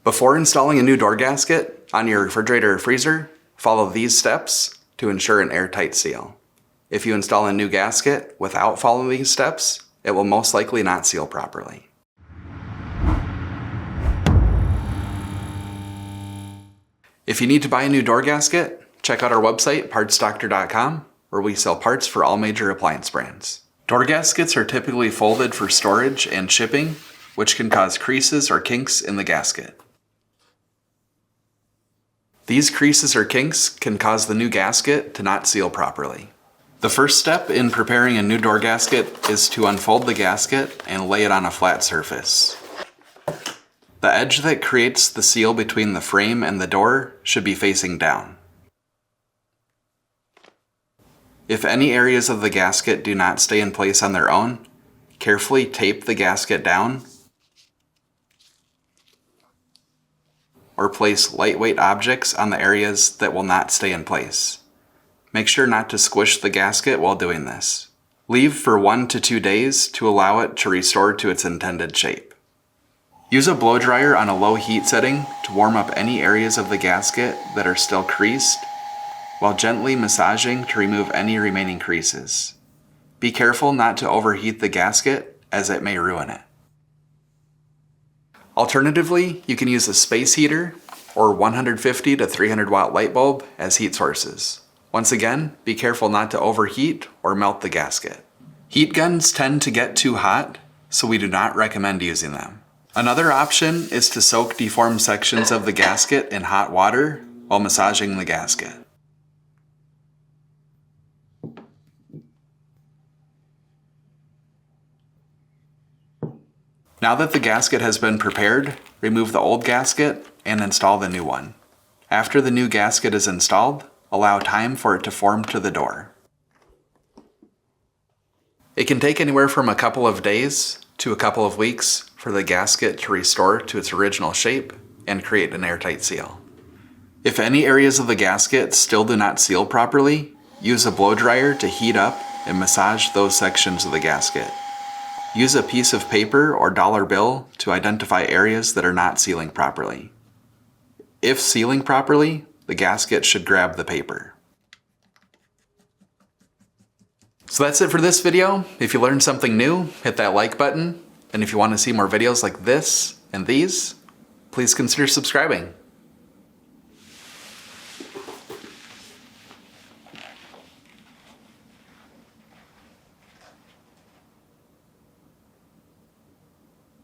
Before installing a new door gasket on your refrigerator or freezer, follow these steps to ensure an airtight seal. If you install a new gasket without following these steps, it will most likely not seal properly. If you need to buy a new door gasket, check out our website, partsdoctor.com, where we sell parts for all major appliance brands. Door gaskets are typically folded for storage and shipping, which can cause creases or kinks in the gasket. These creases or kinks can cause the new gasket to not seal properly. The first step in preparing a new door gasket is to unfold the gasket and lay it on a flat surface. The edge that creates the seal between the frame and the door should be facing down. If any areas of the gasket do not stay in place on their own, carefully tape the gasket down or place lightweight objects on the areas that will not stay in place. Make sure not to squish the gasket while doing this. Leave for 1 to 2 days to allow it to restore to its intended shape. Use a blow dryer on a low heat setting to warm up any areas of the gasket that are still creased, while gently massaging to remove any remaining creases. Be careful not to overheat the gasket, as it may ruin it. Alternatively, you can use a space heater or 150 to 300 watt light bulb as heat sources. Once again, be careful not to overheat or melt the gasket. Heat guns tend to get too hot, so we do not recommend using them. Another option is to soak deformed sections of the gasket in hot water while massaging the gasket. Now that the gasket has been prepared, remove the old gasket and install the new one. After the new gasket is installed, allow time for it to form to the door. It can take anywhere from a couple of days to a couple of weeks for the gasket to restore to its original shape and create an airtight seal. If any areas of the gasket still do not seal properly, use a blow dryer to heat up and massage those sections of the gasket. Use a piece of paper or dollar bill to identify areas that are not sealing properly. If sealing properly, the gasket should grab the paper. So that's it for this video. If you learned something new, hit that like button. And if you want to see more videos like this and these, please consider subscribing.